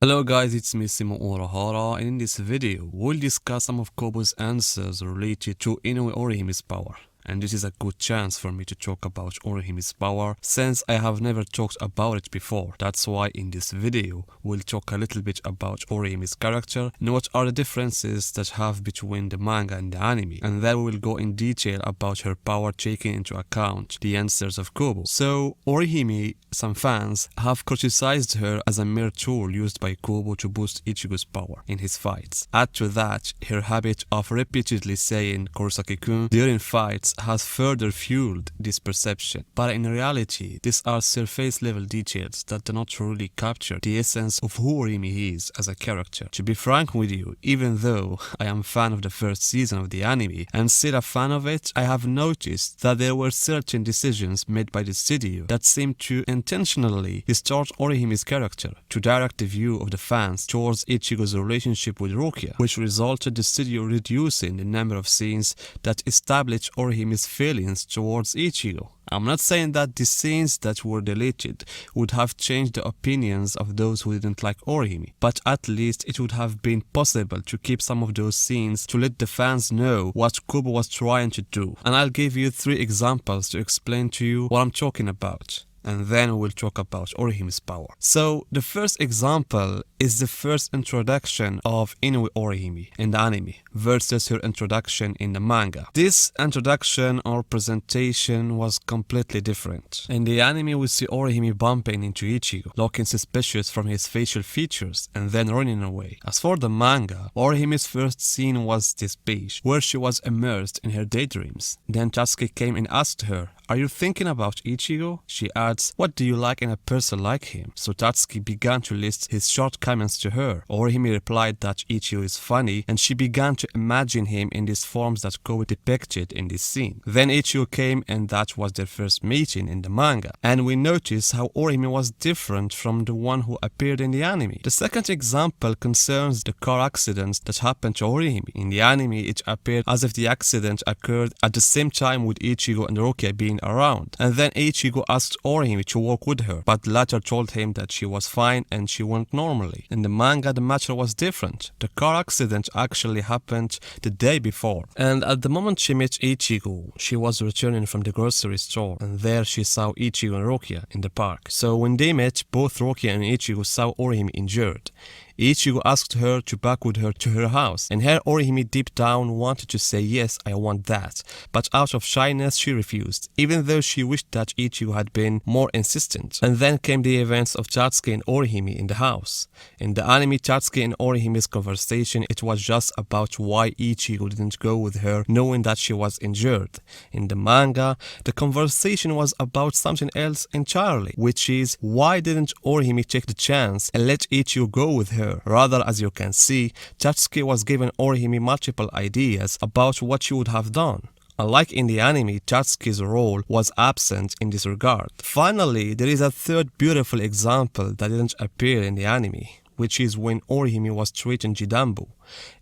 Hello guys, it's me Simo Orihara, and in this video we'll discuss some of Kubo's answers related to Inoue Orihime's power. And this is a good chance for me to talk about Orihime's power since I have never talked about it before. That's why in this video we'll talk a little bit about Orihime's character and what are the differences that have between the manga and the anime, and then we will go in detail about her power taking into account the answers of Kubo. So Orihime, some fans have criticized her as a mere tool used by Kubo to boost Ichigo's power in his fights. Add to that her habit of repeatedly saying Kurosaki-kun during fights has further fueled this perception. But in reality, these are surface level details that do not truly capture the essence of who Orihime is as a character. To be frank with you, even though I am a fan of the first season of the anime and still a fan of it, I have noticed that there were certain decisions made by the studio that seemed to intentionally distort Orihime's character to direct the view of the fans towards Ichigo's relationship with Rukia, which resulted the studio reducing the number of scenes that established Orihime's feelings towards Ichigo. I'm not saying that the scenes that were deleted would have changed the opinions of those who didn't like Orihime, but at least it would have been possible to keep some of those scenes to let the fans know what Kubo was trying to do. And I'll give you 3 examples to explain to you what I'm talking about. And then we'll talk about Orihime's power. So the first example is the first introduction of Inoue Orihime in the anime versus her introduction in the manga. This introduction or presentation was completely different. In the anime we see Orihime bumping into Ichigo, looking suspicious from his facial features and then running away. As for the manga, Orihime's first scene was this page where she was immersed in her daydreams. Then Tatsuki came and asked her, "Are you thinking about Ichigo?" She adds, "What do you like in a person like him?" So Tatsuki began to list his shortcomings to her. Orihime replied that Ichigo is funny, and she began to imagine him in these forms that Kubo depicted in this scene. Then Ichigo came, and that was their first meeting in the manga. And we notice how Orihime was different from the one who appeared in the anime. The second example concerns the car accident that happened to Orihime. In the anime, it appeared as if the accident occurred at the same time with Ichigo and Rukia being around. And then Ichigo asked Orihime to walk with her, but later told him that she was fine and she went normally. In the manga, the matter was different. The car accident actually happened the day before. And at the moment she met Ichigo, she was returning from the grocery store, and there she saw Ichigo and Rukia in the park. So when they met, both Rukia and Ichigo saw Orihime injured. Ichigo asked her to back with her to her house, and here Orihime deep down wanted to say yes, I want that, but out of shyness she refused, even though she wished that Ichigo had been more insistent. And then came the events of Tatsuki and Orihime in the house. In the anime, Tatsuki and Orihime's conversation, it was just about why Ichigo didn't go with her knowing that she was injured. In the manga, the conversation was about something else entirely, which is why didn't Orihime take the chance and let Ichigo go with her? Rather, as you can see, Tatsuki was giving Orihime multiple ideas about what she would have done. Unlike in the anime, Tatsuki's role was absent in this regard. Finally, there is a third beautiful example that didn't appear in the anime, which is when Orihime was treating Jidambu.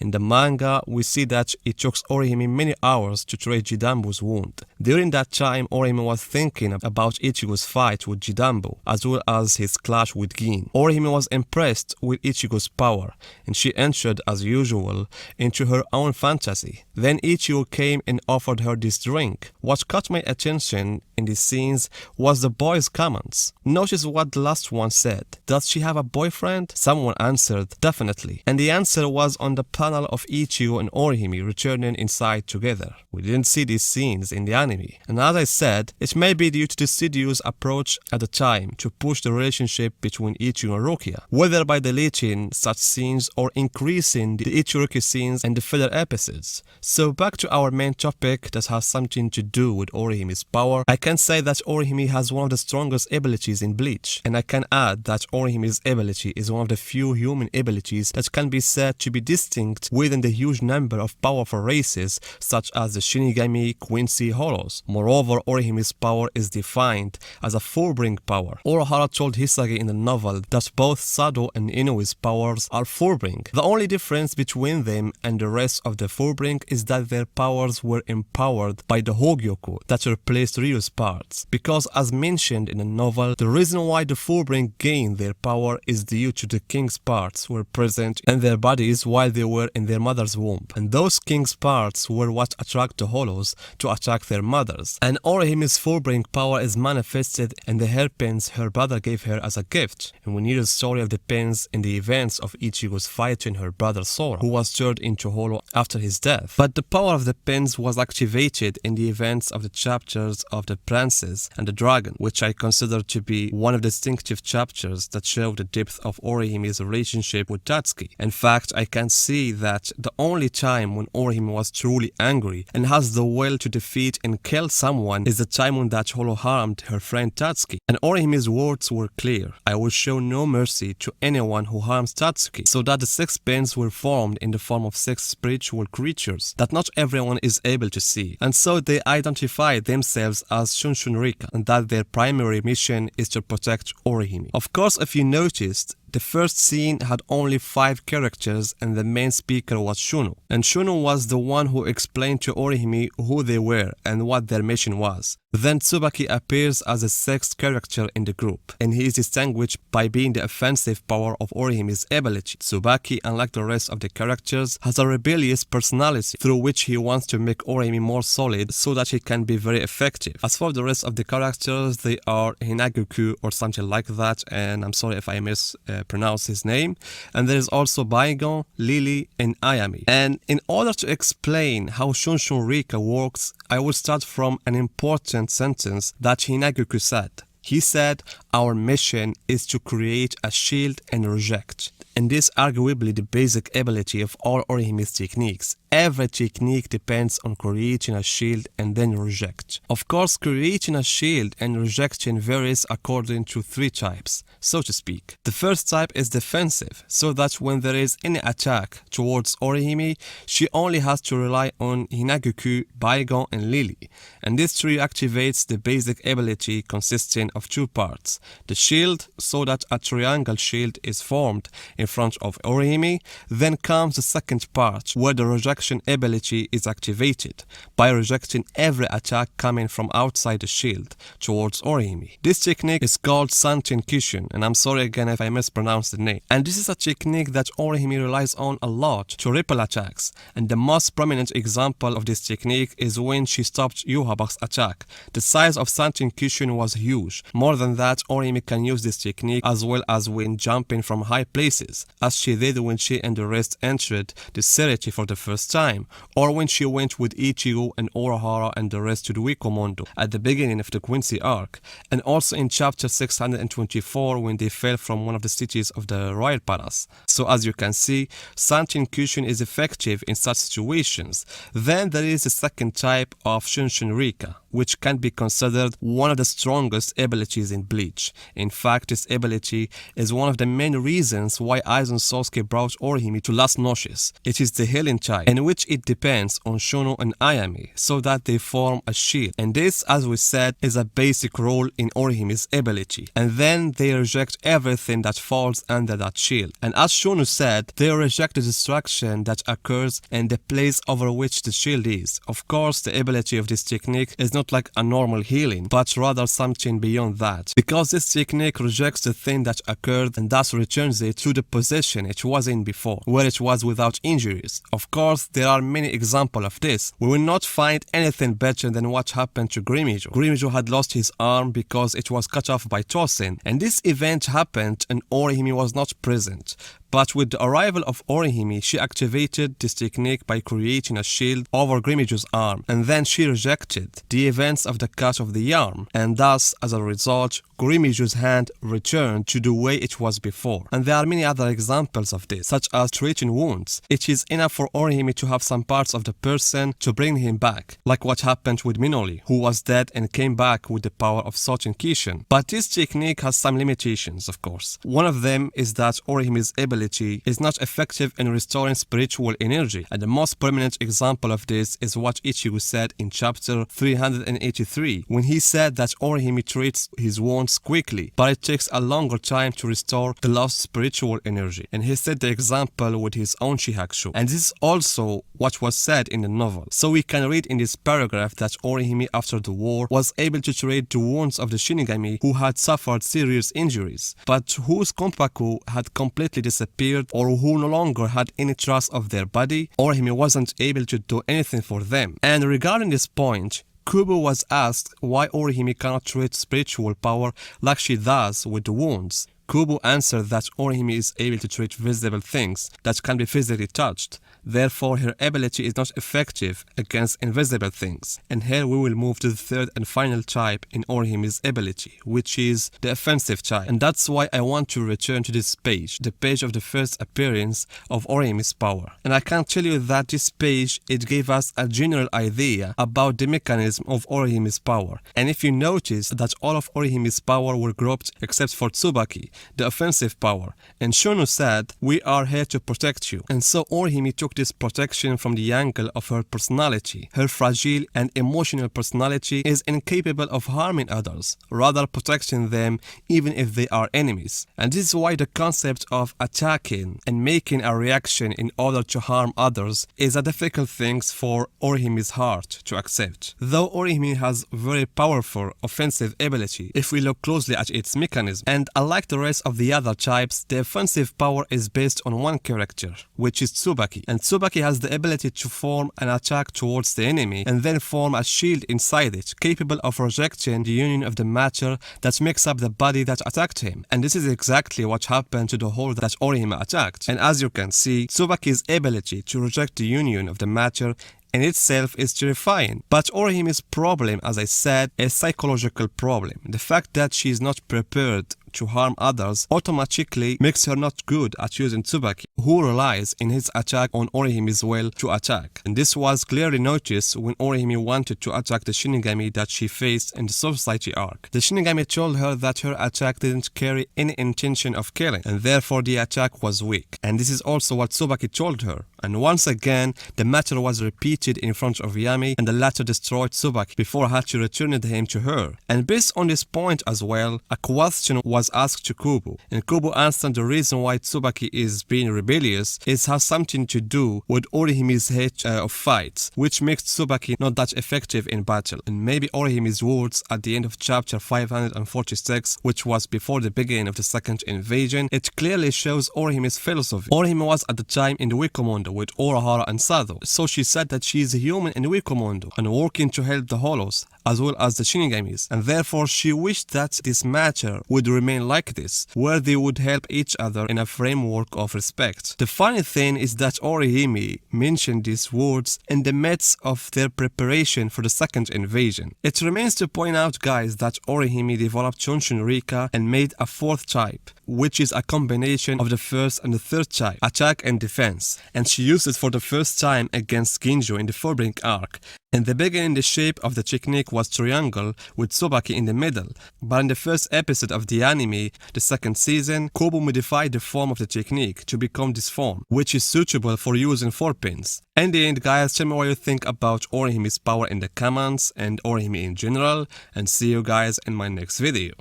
In the manga, we see that it took Orihime many hours to treat Jidambu's wound. During that time, Orihime was thinking about Ichigo's fight with Jidambu, as well as his clash with Gin. Orihime was impressed with Ichigo's power, and she entered, as usual, into her own fantasy. Then Ichigo came and offered her this drink. What caught my attention in these scenes was the boy's comments. Notice what the last one said. Does she have a boyfriend? Someone answered, definitely. And the answer was on the panel of Ichigo and Orihime returning inside together. We didn't see these scenes in the anime, and as I said, it may be due to the studio's approach at the time to push the relationship between Ichigo and Rukia, whether by deleting such scenes or increasing the Ichigo scenes in the filler episodes. So back to our main topic that has something to do with Orihime's power. I can say that Orihime has one of the strongest abilities in Bleach, and I can add that Orihime's ability is one of the few human abilities that can be said to be distinct within the huge number of powerful races such as the Shinigami, Quincy, Holos. Moreover, Orihime's power is defined as a four-bring power. Urahara told Hisage in the novel that both Sado and Inoue's powers are four-bring. The only difference between them and the rest of the four-bring is that their powers were empowered by the Hogyoku that replaced Ryu's parts. Because as mentioned in the novel, the reason why the four-bring gained their power is due to the king's parts were present in their bodies while they were in their mother's womb. And those king's parts were what attract the Holos to attack their mothers. And Orihime's four-bring power is manifested in the hairpins her brother gave her as a gift. And we need the story of the pins in the events of Ichigo's fighting her brother Sora, who was turned into Holo after his death. But the power of the pins was activated in the events of the chapters of the Princess and the Dragon, which I consider to be one of the distinctive chapters that show the depth of Orihime's relationship with Tatsuki. In fact, I can see that the only time when Orihime was truly angry and has the will to defeat and kill someone is the time when that Holo harmed her friend Tatsuki. And Orihime's words were clear: I will show no mercy to anyone who harms Tatsuki, so that the six pins were formed in the form of six spiritual creatures that not everyone is able to see. And so they identified themselves as Shunshin Rika, and that their primary mission is to protect Orihime. Of course, if you noticed, the first scene had only 5 characters and the main speaker was Shuno. And Shuno was the one who explained to Orihime who they were and what their mission was. Then Tsubaki appears as the 6th character in the group, and he is distinguished by being the offensive power of Orihime's ability. Tsubaki, unlike the rest of the characters, has a rebellious personality through which he wants to make Orihime more solid so that he can be very effective. As for the rest of the characters, they are Hinaguku or something like that, and I'm sorry if I mispronounce his name. And there is also Baigon, Lily, and Ayami. And in order to explain how Shunshin Rika works, I will start from an important sentence that Hinaguku said. He said, "Our mission is to create a shield and reject." And this is arguably the basic ability of all Orihime's techniques. Every technique depends on creating a shield and then reject. Of course, creating a shield and rejection varies according to 3 types, so to speak. The first type is defensive, so that when there is any attack towards Orihime, she only has to rely on Hinaguku, Baigon, and Lily. And this tree activates the basic ability consisting of 2 parts. The shield, so that a triangle shield is formed in front of Orihime. Then comes the second part, where the rejection ability is activated by rejecting every attack coming from outside the shield towards Orihime. This technique is called Santin Kishin, and I'm sorry again if I mispronounce the name. And this is a technique that Orihime relies on a lot to repel attacks, and the most prominent example of this technique is when she stopped Yhwach's attack. The size of Santin Kishin was huge. More than that, Orihime can use this technique as well as when jumping from high places, as she did when she and the rest entered the city for the first time, or when she went with Ichigo and Urahara and the rest to the Wikomondo at the beginning of the Quincy arc, and also in chapter 624 when they fell from one of the cities of the Royal Palace. So as you can see, Santin Kishin is effective in such situations. Then there is the second type of Shunshin Rika, which can be considered one of the strongest abilities in Bleach. In fact, this ability is one of the main reasons why Aizen Sasuke brought Orihime to Las Noches. It is the healing type, in which it depends on Shuno and Ayami, so that they form a shield. And this, as we said, is a basic role in Orihime's ability. And then they reject everything that falls under that shield. And as Shuno said, they reject the destruction that occurs in the place over which the shield is. Of course, the ability of this technique is not like a normal healing, but rather something beyond that, because this technique rejects the thing that occurred and thus returns it to the position it was in before, where it was without injuries. Of course, there are many examples of this. We will not find anything better than what happened to Grimijo. Grimijo had lost his arm because it was cut off by Tosen, and this event happened and Orihime was not present. But with the arrival of Orihime, she activated this technique by creating a shield over Grimijo's arm, and then she rejected the events of the cut of the arm, and thus, as a result, Grimijo's hand returned to the way it was before. And there are many other examples of this, such as treating wounds. It is enough for Orihime to have some parts of the person to bring him back, like what happened with Minoli, who was dead and came back with the power of Santin Kishin. But this technique has some limitations, of course. One of them is that Orihime's ability ability is not effective in restoring spiritual energy, and the most prominent example of this is what Ichigo said in chapter 383, when he said that Orihime treats his wounds quickly, but it takes a longer time to restore the lost spiritual energy. And he set the example with his own Shihakusho. And this is also what was said in the novel. So we can read in this paragraph that Orihime after the war was able to treat the wounds of the Shinigami who had suffered serious injuries, but whose Konpaku had completely disappeared or who no longer had any trace of their body. Orihime wasn't able to do anything for them. And regarding this point, Kubo was asked why Orihime cannot treat spiritual power like she does with the wounds. Kubo answered that Orihime is able to treat visible things that can be physically touched. Therefore, her ability is not effective against invisible things. And here we will move to the third and final type in Orihime's ability, which is the offensive type. And that's why I want to return to this page, the page of the first appearance of Orihime's power. And I can tell you that this page, it gave us a general idea about the mechanism of Orihime's power. And if you notice that all of Orihime's power were grouped except for Tsubaki, the offensive power. And Shono said, "We are here to protect you." And so Orihime took this protection from the angle of her personality. Her fragile and emotional personality is incapable of harming others, rather protecting them even if they are enemies. And this is why the concept of attacking and making a reaction in order to harm others is a difficult thing for Orihime's heart to accept. Though Orihime has very powerful offensive ability if we look closely at its mechanism. And unlike the rest of the other types, the offensive power is based on one character, which is Tsubaki. And Tsubaki has the ability to form an attack towards the enemy and then form a shield inside it, capable of rejecting the union of the matter that makes up the body that attacked him. And this is exactly what happened to the hole that Orihime attacked. And as you can see, Tsubaki's ability to reject the union of the matter in itself is terrifying. But Orihime's problem, as I said, is a psychological problem. The fact that she is not prepared to harm others automatically makes her not good at using Tsubaki, who relies in his attack on Orihime's will to attack. And this was clearly noticed when Orihime wanted to attack the Shinigami that she faced in the Society arc. The Shinigami told her that her attack didn't carry any intention of killing, and therefore the attack was weak. And this is also what Tsubaki told her. And once again, the matter was repeated in front of Yami, and the latter destroyed Tsubaki before Hachi returned him to her. And based on this point as well, a question was asked to Kubo, and Kubo answered the reason why Tsubaki is being rebellious has something to do with Orihime's hate of fights, which makes Tsubaki not that effective in battle. And maybe Orihime's words at the end of chapter 546, which was before the beginning of the second invasion, it clearly shows Orihime's philosophy. Orihime was at the time in the Wikomondo with Urahara and Sado, so she said that she is a human in the Wikomondo and working to help the Hollows as well as the Shinigamis, and therefore she wished that this matter would remain like this, where they would help each other in a framework of respect. The funny thing is that Orihime mentioned these words in the midst of their preparation for the second invasion. It remains to point out, guys, that Orihime developed Chonshin Rika and made a fourth type, which is a combination of the first and the third type, attack and defense, and she used it for the first time against Ginjo in the Fullbring arc. In the beginning, the shape of the technique was triangle with Tsubaki in the middle, but in the first episode of the anime, the second season, Kubo modified the form of the technique to become this form, which is suitable for using 4 pins. In the end, guys, tell me what you think about Orihime's power in the comments and Orihime in general, and see you guys in my next video.